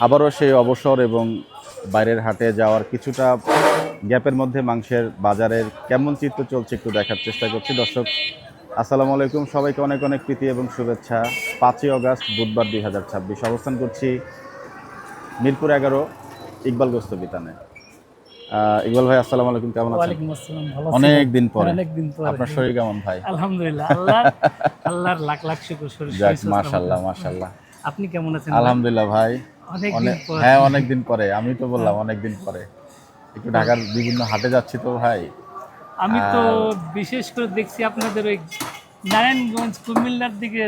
আবারও সেই অবসর এবং বাইরের হাটে যাওয়ার কিছুটা গ্যাপের মধ্যে মাংসের বাজারের কেমন চিত্র চলছে একটু দেখার চেষ্টা করছি। দর্শক আসসালামু আলাইকুম, সবাইকে অনেক অনেক প্রীতি এবং শুভেচ্ছা। 5ই আগস্ট বুধবার 2026 অবস্থান করছি মিরপুর 11 ইকবাল গোস্ত বিতানে। ইকবাল ভাই আসসালামু আলাইকুম, কেমন আছেন? ওয়ালাইকুম আসসালাম, ভালো আছি। অনেক দিন পরে। আপনার হ্যাঁ। শরীর কেমন ভাই? আলহামদুলিল্লাহ, আল্লাহর লাখ লাখ শুকর। যাক, মাশাআল্লাহ মাশাআল্লাহ। আপনি কেমন আছেন? আলহামদুলিল্লাহ ভাই, অনেকদিন পর। হ্যাঁ অনেকদিন পরে। আমি তো বললাম অনেকদিন পরে। একটু ঢাকার বিভিন্ন হাটে যাচ্ছি তো ভাই। আমি তো বিশেষ করে দেখছি আপনাদের ওই নারায়ণগঞ্জ কুমিল্লার দিকে।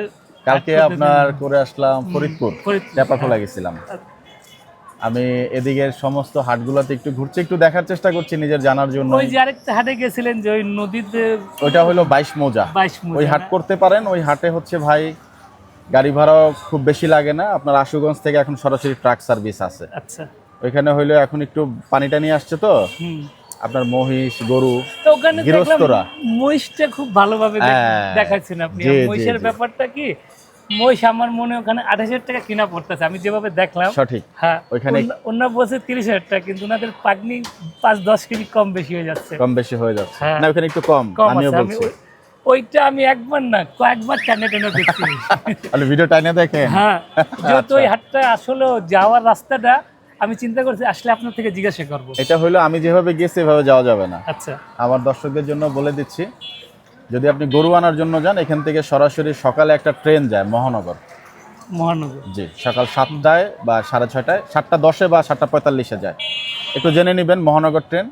কালকে আপনার করে আসলাম ফরিদপুর, টেপাখোলা গেছিলাম। আমি এদিকের সমস্ত হাটগুলোতে একটু ঘুরছি, একটু দেখার চেষ্টা করছি নিজের জানার জন্য। ওই যে আরেকটা হাটে গেছিলেন যে ওই নদীতে, ওইটা হলো 22 মৌজা। ওই হাট করতে পারেন। ওই হাটে হচ্ছে ভাই গাড়ি ভাড়াও খুব বেশি লাগে না। আপনার আশুগঞ্জ থেকে এখন সরাসরি ট্রাক সার্ভিস আছে। আচ্ছা, ওইখানে হইলো এখন একটু পানিটা নিয়ে আসছে তো আপনার মহিষ গরু তো ওখানে গৃহস্থরা মহিষটা খুব ভালোভাবে দেখাচ্ছেন আপনি। মহিষের ব্যাপারটা কি, মহিষ আমার মনে ওখানে 28,000 টাকা কিনা পড়তেছে আমি যেভাবে দেখলাম। সঠিক। হ্যাঁ, ওইখানে অন্য বছর 30,000 টাকা, কিন্তু ওনাদের পাগনি 5-10 কেজি কম বেশি হয়ে যাচ্ছে। কম বেশি হয়ে যাচ্ছে না, ওখানে একটু কম। আমিও বলছি ওইটা আমি একবার না কয়েকবার টানে টানে দেখছি। তাহলে ভিডিও টাইনে দেখেন। হ্যাঁ, যেহেতু ওই হাটটা আসলে যাওয়ার রাস্তাটা আমি চিন্তা করছি আসলে আপনার থেকে জিজ্ঞাসা করব। এটা হলো আমি যেভাবে গেছি এভাবে যাওয়া যাবে না। আচ্ছা, আমার দর্শকদের জন্য বলে দিচ্ছি, যদি আপনি গরু আনার জন্য যান এখান থেকে সরাসরি সকালে একটা ট্রেন যায় মহানগর। জি, সকাল 7টায় বা 6:30টায়, 7:10 বা 7:45 যায়। একটু জেনে নেবেন মহানগর ট্রেন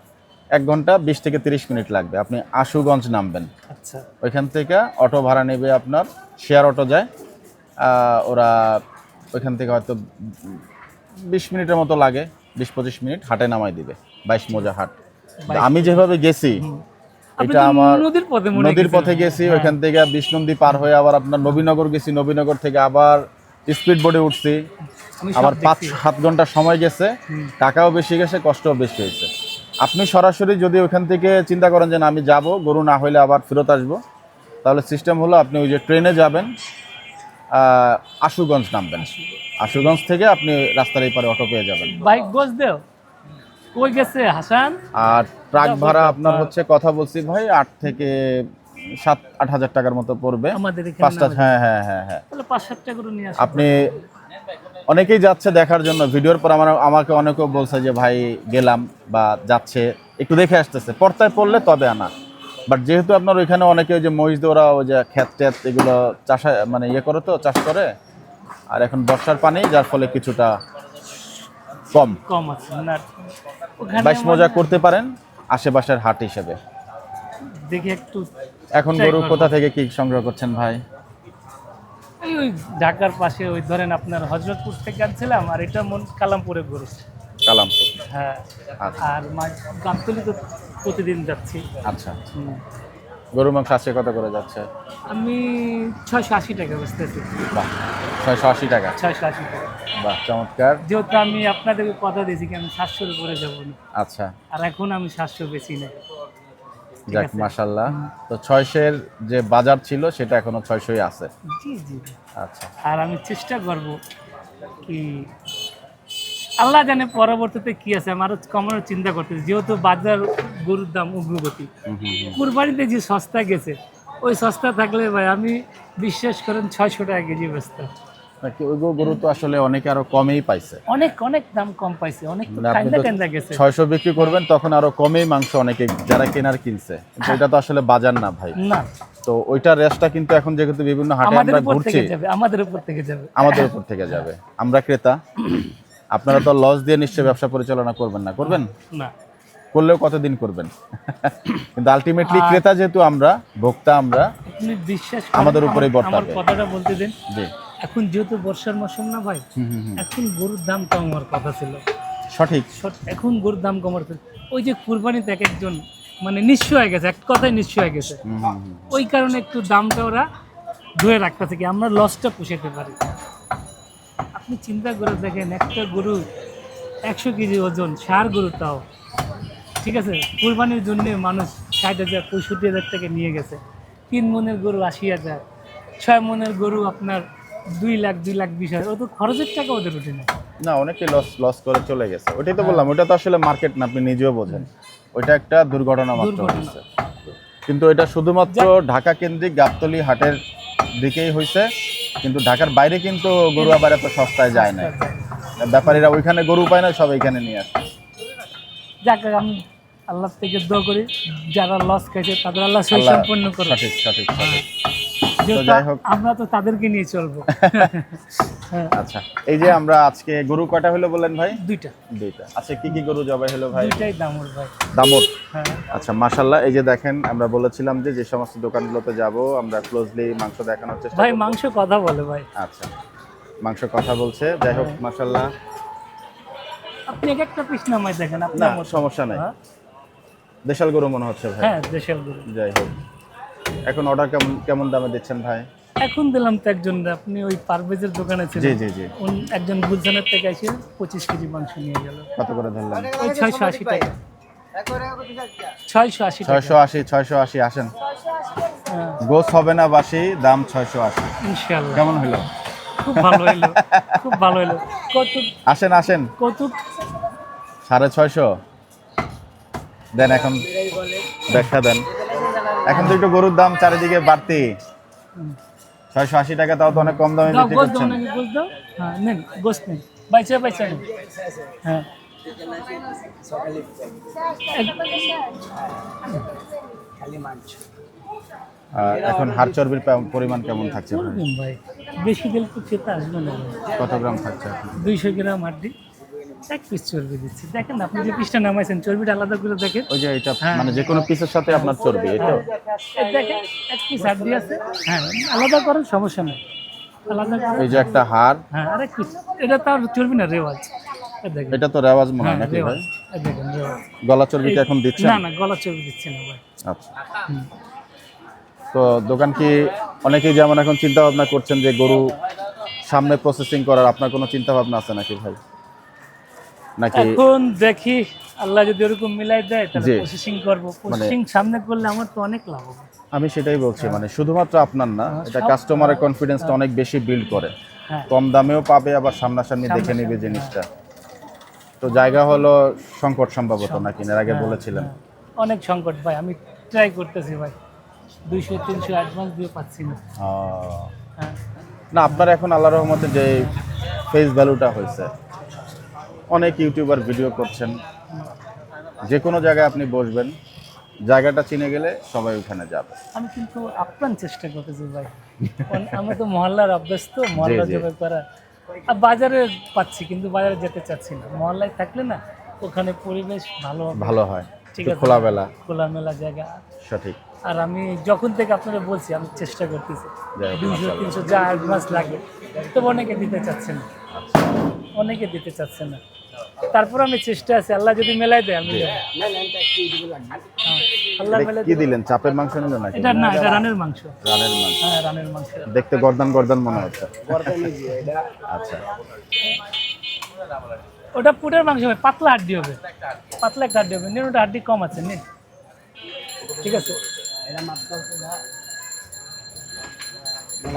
1 ঘন্টা 20 থেকে 30 মিনিট লাগবে। আপনি আশুগঞ্জ নামবেন। আচ্ছা, ওইখান থেকে অটো ভাড়া নেবে আপনার, শেয়ার অটো যায়। ওরা ওইখান থেকে হয়তো 20 মিনিটের মতো লাগে, 20-25 মিনিট হাটে নামাই দিবে। 22 মৌজা হাট। আমি যেভাবে গেছি এটা আমার নদীর পথে গেছি। ওইখান থেকে 20 নদী পার হয়ে আবার আপনার নবীনগর গেছি। নবীনগর থেকে আবার স্পিড বোটে উঠছি। আবার 5-7 ঘন্টা সময় গেছে, টাকাও বেশি গেছে, কষ্টও বেশি হয়েছে। আপনি সরাসরি যদি ওইখান থেকে চিন্তা করেন যে আমি যাব, গরু না হইলে আবার ফেরত আসবো, তাহলে সিস্টেম হলো আপনি ওই যে ট্রেনে যাবেন, আশুগঞ্জ নামবেন। আশুগঞ্জ থেকে আপনি রাস্তার এই পারে অটো পেয়ে যাবেন। বাইক গোছ দেও কই গেছে হাসান। আর ট্রাক ভাড়া আপনার হচ্ছে কথা বলছি ভাই 8 থেকে 7-8 হাজার টাকার মতো পড়বে। আমাদের পাঁচটা, হ্যাঁ হ্যাঁ হ্যাঁ হ্যাঁ। তাহলে 5-7 টাকা করে নিয়ে আসুন। আপনি অনেকেই যাচ্ছে দেখার জন্য, ভিডিওর পর আমাকে অনেকেও বলছে যে ভাই গেলাম বা যাচ্ছে একটু দেখে আসতেছে, পর্তায় পড়লে তবে আনা। বাট যেহেতু আপনার ওইখানে অনেকে ওই যে মহিষ ওরা ওই যে ক্ষেত টেত এগুলো চাষা মানে ইয়ে করে, তো চাষ করে, আর এখন বর্ষার পানি, যার ফলে কিছুটা কম আছে না। 22 মৌজা করতে পারেন আশেপাশের হাট হিসেবে। দেখি একটু। এখন গরু কোথা থেকে কি সংগ্রহ করছেন ভাই? ওই ঢাকার পাশে ওই ধরেন আপনার হযরতপুর থেকে আনছিলাম, আর এটা কালামপুরে গরু। কালামপুর, হ্যাঁ। আচ্ছা। আর গাবতলী তো প্রতিদিন যাচ্ছি। আচ্ছা, গরুর মাংস আজকে কত করে যাচ্ছে? আমি 680 টাকা বেচতেছি। বাহ, 680 টাকা। 680 টাকা। বাহ, চমৎকার। যেহেতু আমি আপনাদেরকে কথা দিয়েছি কি আমি 700-এর উপরে যাবো না। আচ্ছা, আর এখন আমি 700 বেশি না। যাক মাশাআল্লাহ। তো 600-এর যে বাজার ছিল সেটা এখনো 600ই আছে। জি জি। আচ্ছা, আর আমি চেষ্টা করব কি, আল্লাহ জানে পরবর্তীতে কি আছে, আমারও কমানোর চিন্তা করতেছি। যেহেতু বাজার গরুর দাম উগ্রগতি, কুরবানিতে যে সস্তা গেছে, ওই সস্তা থাকলে ভাই আমি বিশ্বাস করেন 600 টাকা কেজি বেচতাম। নাকি ওই গরু তো আসলে অনেকে আরো কমেই পাইছে। অনেক অনেক দাম কম পাইছে, অনেক কান্দা গেছে। 600 বিক্রি করবেন তখন আরো কমেই মাংস অনেকে যারা কেনার কিনছে, কিন্তু এটা তো আসলে বাজার না ভাই। না, তো ওইটার রেসটা কিন্তু এখন যেহেতু বিভিন্ন হাটে আমরা ঘুরছি, আমাদের উপর থেকে যাবে। আমরা ক্রেতা, আপনারা তো লস দিয়ে নিশ্চয়ই ব্যবসা পরিচালনা করবেন না? করবেন না, করলেও কতদিন করবেন? কিন্তু আলটিমেটলি ক্রেতা যেহেতু আমরা, ভোক্তা আমরা, আপনি বিশ্বাস আমাদের উপরেই বর্তাবে। আমার কথাটা বলতে দেন। জি, এখন যেহেতু বর্ষার মৌসুম না ভাই, এখন গরুর দাম কমার কথা ছিল। সঠিক। এখন গরুর দাম কমার, ওই যে কুরবানিতে এক একজন মানে নিঃস্ব হয়ে গেছে, এক কথায় নিঃস্ব হয়ে গেছে। ওই কারণে একটু দামটা ওরা ধরে রাখতেছে কি আমরা লসটা পুষাতে পারি। আপনি চিন্তা করে দেখেন, একটা গরু 100 কেজি ওজন, ষাঁড় গরু, তাও ঠিক আছে, কুরবানির জন্য মানুষ 60,000 65,000 টাকা নিয়ে গেছে। 3 মনের গরু 80,000, 6 মনের গরু আপনার 2 লাখ 2,20,000। ও তো খরচের টাকা ওদের উঠে না। না, অনেকে লস লস করে চলে গেছে। ওইটাই তো বললাম, ওইটা তো আসলে মার্কেট না, আপনি নিজেও বোঝেন। ওইটা একটা দুর্ঘটনা মাত্র দুর্ঘটনা। হয়েছে। কিন্তু এটা শুধুমাত্র ঢাকা কেন্দ্রিক গাবতলী হাটের দিকেই হয়েছে, কিন্তু ঢাকার বাইরে কিন্তু গরু আবার এত সস্তায় যায় না। ব্যাপারীরা ওইখানে গরু পায় না, সব এইখানে নিয়ে আসে। যাক আমি আল্লাহ থেকে দোয়া করি যারা লস খাইছে তাদের আল্লাহ সই আল্লাহ সম্পন্ন করে। সঠিক সঠিক সঠিক। যেহেতু যাই হোক। আমরা তো তাদেরকে নিয়ে চলবো। হ্যাঁ, আচ্ছা, এই যে আমরা আজকে গরু কয়টা হলো বলেন ভাই? দুইটা দুইটা। আচ্ছা, কি কি গরু জবাই হলো ভাই? দুইটাই দামুর ভাই। দামোদ। হ্যাঁ আচ্ছা, মাশাআল্লাহ। এই যে দেখেন, আমরা বলেছিলাম যে যে সমস্ত দোকানগুলোতে যাব আমরা ক্লোজলি মাংস দেখানোর চেষ্টা ভাই, করব। মাংস কথা বলে ভাই। আচ্ছা, মাংস কথা বলছে। যাই হোক, মাশাআল্লাহ। আপনি এক একটা পিস নামাই দেখেন না, আপনার মতো। সমস্যা নাই। হ্যাঁ, দেশাল গরু মনে হচ্ছে ভাই। হ্যাঁ দেশের গরু। যাই হোক, এখন অর্ডার কেমন কেমন দামে দিচ্ছেন ভাই? এখন দিলাম তো একজন, আপনি ওই পারভেজের দোকানে জি ছিলেন, জি জি। একজন গুলশানের থেকে এসে 25 কেজি মাংস নিয়ে গেল। কত করে ধরলেন? ওই 680 টাকা। 680 টাকা। 680 680। আসেন, হ্যাঁ, গোস হবে না বাসি, দাম 680। ইনশাআল্লাহ। কেমন হলো? খুব ভালো হইলো, খুব ভালো হইলো। কৌতুক আসেন আসেন, কৌতুক। 650 দেন। এখন ব্যাখ্যা দেন। এখন তো একটু গরুর দাম চারিদিকে বাড়তি। 680 টাকা, তাও তো অনেক কম দামে দাও বিক্রি গোস দাও করছেন। নাকি, গোস দাও। হ্যাঁ নেন, গোস নেন। বাইচা বাইচা নেন। হ্যাঁ, এখন হাড় চর্বির পরিমাণ কেমন থাকছে ভাই? ওরকম ভাই, বেশি দিল তো খেতে আসবে না ভাই। কত গ্রাম থাকছে এখন? 200 গ্রাম হাড্ডি, এক পিস চর্বি দিচ্ছি। দেখেন আপনি যে পিসটা নামাইছেন, চর্বিটা আলাদা করে দেখেন। ওই যে এটা হ্যাঁ। মানে যে কোনো পিসের সাথে আপনার চর্বি, এই তো? এই দেখেন, এক পিস হাড্ডি আছে। হ্যাঁ, আলাদা করেন, সমস্যা নেই, আলাদা করেন। এই যে একটা হাড়, হ্যাঁ, আরেক পিস। এটা তো আর চর্বি না, রেওয়াজ। এই দেখেন। এটা তো রেওয়াজ মনে হ্যাঁ, হয় নাকি রেওয়াজ। ভাই? এই দেখেন রেওয়াজ। গলা চর্বিটা এখন দিচ্ছেন? না না, গলা চর্বি দিচ্ছি না ভাই। আচ্ছা। তো দোকান কি, অনেকেই যেমন এখন চিন্তা ভাবনা করছেন যে গরু সামনে প্রসেসিং করার, আপনার কোনো চিন্তা ভাবনা আছে নাকি ভাই? নাকি এখন দেখি আল্লাহ যদি ওরকম মিলাই দেয় তাহলে জি। প্রসেসিং করব। প্রসেসিং সামনে করলে আমার তো অনেক লাভ হবে। আমি সেটাই বলছি, মানে শুধুমাত্র আপনার না, এটা সব- কাস্টমারের কনফিডেন্সটা অনেক বেশি বিল্ড করে। হ্যাঁ, কম দামেও পাবে, আবার সামনাসামনি দেখে নিবে জিনিসটা। তো জায়গা হলো সংকট সম্ভবত নাকি, এর আগে বলেছিলেন। অনেক সংকট ভাই, আমি ট্রাই করতেছি ভাই। 200-300 অ্যাডভান্স দিয়ে পাচ্ছি না। হ্যাঁ, না, আপনার এখন আল্লাহর রহমতে যে ফেস ভ্যালুটা হয়েছে, অনেক ইউটিউবার ভিডিও করছেন, যে কোনো জায়গায় আপনি বসবেন, জায়গাটা চিনে গেলে সবাই ওখানে যাবে। আমি কিন্তু আপ্রাণ চেষ্টা করতেছি ভাই। আমরা তো মহল্লার অভ্যস্ত, মহল্লা জি। জবাই করা। আর বাজারে পাচ্ছি, কিন্তু বাজারে যেতে চাচ্ছি না। মহল্লায় থাকলে না, ওখানে পরিবেশ ভালো হবে। ভালো হয়, ঠিক একটু আছে, খোলামেলা। খোলামেলা জায়গা। সঠিক। আর আমি যখন থেকে আপনারা বলছি, আমি চেষ্টা করতেছি। যাই হোক, 200-300 যা অ্যাডভান্স লাগে, তবে অনেকে দিতে চাচ্ছে না, অনেকে দিতে চাচ্ছে না। তারপর আমি চেষ্টা আছে, আল্লাহ যদি মেলাই দেয় আমি যাবো। হ্যাঁ, আল্লাহ এটা মেলাই কি দেয়। দিলেন, চাপের মাংস নিলেন নাকি? এটা না, এটা রানের মাংস। রানের মাংস। হ্যাঁ, রানের মাংস। দেখতে গর্দান গর্দান মনে হচ্ছে। আচ্ছা, ওটা পুটের মাংস হবে, পাতলা হাড্ডি হবে, পাতলা একটা হাড্ডি হবে। নিন, ওটা হাড্ডি কম আছে, নিন। ঠিক আছে।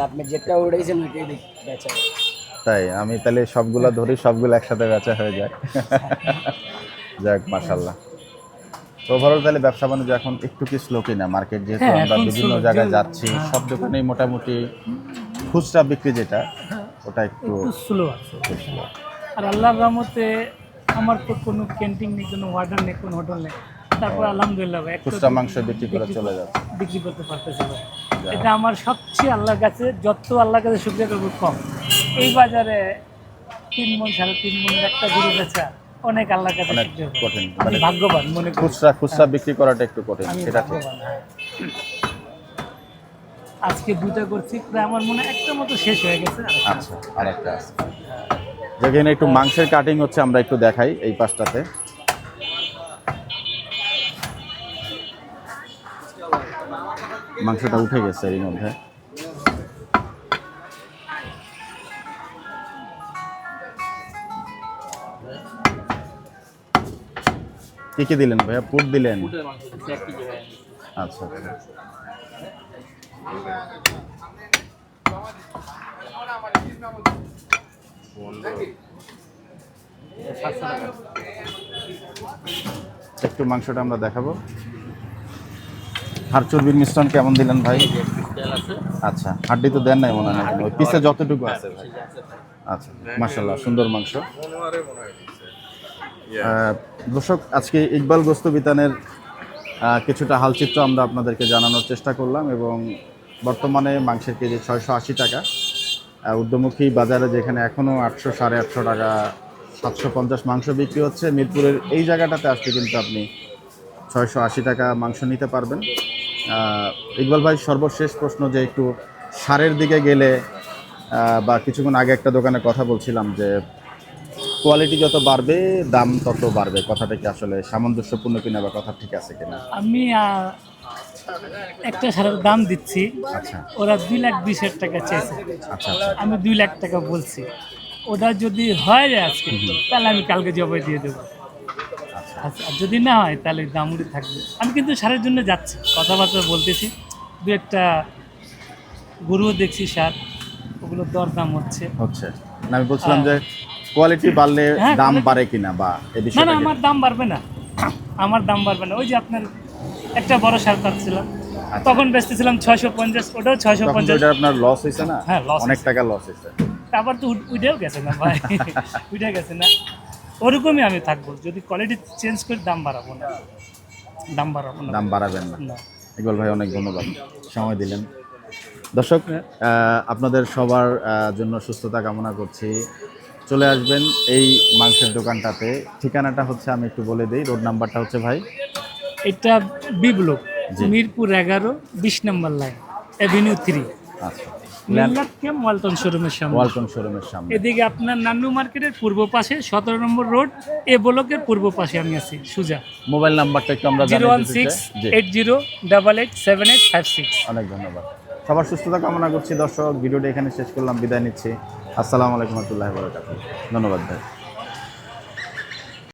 আপনি যেটা উড়াইছেন ওইটাই বেচা। তাই আমি তাহলে সবগুলা ধরি, সবগুলো একসাথে বেচা হয়ে যায়। যাক, মাশাআল্লাহ। তো ওভারঅল তাহলে ব্যবসা বাণিজ্য এখন একটু কি স্লো কিনা? মার্কেট যেহেতু হ্যাঁ, আমরা এখন বিভিন্ন slow, জায়গায় যে- যাচ্ছি, হ্যাঁ। সব দোকানেই মোটামুটি খুচরা বিক্রি যেটা, ওটা একটু একটু স্লো আছে। আর আল্লাহর রহমতে আমার তো কোনো ক্যান্টিন নেই, কোনো ওয়ার্ডার নেই, কোনো হোটেল নেই। তারপর আলহামদুলিল্লাহ ভাই, একটা খুচরা মাংস বিক্রি করে চলে যাচ্ছে। বিক্রি করতে পারতেছি ভাই। এটা আমার সবচেয়ে আল্লাহর কাছে, যত আল্লাহর কাছে শুকরিয়া করবো কম। এই বাজারে 3 মণ 3.5 মণের একটা গরু বেচা অনেক আল্লাহর কাছে অনেক শুকরিয়া করবো। কঠিন, আমি মানে ভাগ্যবান মনে করি। খুচরা বিক্রি করাটা একটু কঠিন, আমি সেটা ঠিক। ভাগ্যবান, হ্যাঁ। আজকে 2টা করছি, প্রায় আমার মনে হয় একটা মতো শেষ হয়ে গেছে। আচ্ছা, আরেকটা আছে যেখানে একটু মাংসের কাটিং হচ্ছে, আমরা একটু দেখাই এই পাশটাতে। মাংসটা উঠে গেছে এর মধ্যে। কি কি দিলেন ভাইয়া? পুট দিলেন? আচ্ছা আচ্ছা। একটু মাংসটা আমরা দেখাবো। হাড় চর্বির মিশ্রণ কেমন দিলেন ভাই? আচ্ছা, হাড্ডি তো দেন নাই মনে হয়, নাকি ওই পিসে যতটুকু আছে ভাই। আচ্ছা, মাশাআল্লাহ, সুন্দর মাংস। দর্শক, আজকে ইকবাল গোস্ত বিতানের কিছুটা হালচিত্র আমরা আপনাদেরকে জানানোর চেষ্টা করলাম, এবং বর্তমানে মাংসের কেজি 680 টাকা। ঊর্ধ্বমুখী বাজারে যেখানে এখনও 800, 850 টাকা, 750 মাংস বিক্রি হচ্ছে, মিরপুরের এই জায়গাটাতে আসলে কিন্তু আপনি 680 টাকা মাংস নিতে পারবেন। ইকবাল ভাই, সর্বশেষ প্রশ্ন, যে একটু সারের দিকে গেলে বা কিছুক্ষণ আগে একটা দোকানে কথা বলছিলাম যে কোয়ালিটি যত বাড়বে দাম তত বাড়বে, কথাটা কি আসলে সামঞ্জস্যপূর্ণ কিনা বা কথা ঠিক আছে কিনা? আমি একটা সারের দাম দিচ্ছি, আচ্ছা ওরা 2,20,000 টাকা চেয়েছে, আচ্ছা আচ্ছা আমি 2 লাখ টাকা বলছি। ওটা যদি হয় যায় আজকে, তাহলে আমি কালকে জবাই দিয়ে দেবো। আচ্ছা, আর যদি না হয় তাহলে দামুড়ি থাকবে। আমি কিন্তু সারের জন্য যাচ্ছি, কথাবার্তা বলতেছি, দু একটা গরুও দেখছি সার, ওগুলো দর দাম হচ্ছে। না, আমি বলছিলাম যে কোয়ালিটি বাড়লে হ্যাঁ, দাম quality- বাড়ে কিনা বা এই না বিষয়টা না, কি? আমার দাম বাড়বে না, আমার দাম বাড়বে না। ওই যে আপনার একটা বড় সার পাচ্ছিলাম, তখন বেচতেছিলাম 650, ওটাও তখন তো 650। এটা আপনার লস হয়েছে না? হ্যাঁ, loss অনেক হয়েছে। টাকা লস হয়েছে। আবার তো উঠেও গেছে না ভাই, উঠে গেছে না। ওরকমই আমি থাকবো, যদি কোয়ালিটি চেঞ্জ করে দাম বাড়াবো না, দাম বাড়াবো না। দাম বাড়াবেন না। না। ইকবাল ভাই, অনেক ধন্যবাদ, সময় দিলেন। দর্শক, আপনাদের সবার জন্য সুস্থতা কামনা করছি। চলে আসবেন এই মাংসের দোকানটাতে। ঠিকানাটা হচ্ছে, আমি একটু বলে দিই, রোড নাম্বারটা হচ্ছে ভাই, এটা বি ব্লক, জি। মিরপুর 11, 20 নম্বর লাইন, এভিনিউ 3, আচ্ছা, মিল্লাত ক্যাম্প ওয়ালটন শোরুমের সামনে। ওয়ালটন শোরুমের সামনে। এদিকে আপনার নান্নু মার্কেটের পূর্ব পাশে 17 নম্বর রোড, এ ব্লকের পূর্ব পাশে আমি আছি, সুজা। মোবাইল নাম্বারটা একটু আমরা জানিয়ে দিতে চাই। জি, 01680887856। অনেক ধন্যবাদ। সবার সুস্থতা কামনা করছি। দর্শক, ভিডিওটা এখানে শেষ করলাম, বিদায় নিচ্ছি। আসসালামু আলাইকুম ওয়া রাহমাতুল্লাহি ওয়া বারাকাতুহু। ধন্যবাদ ভাই।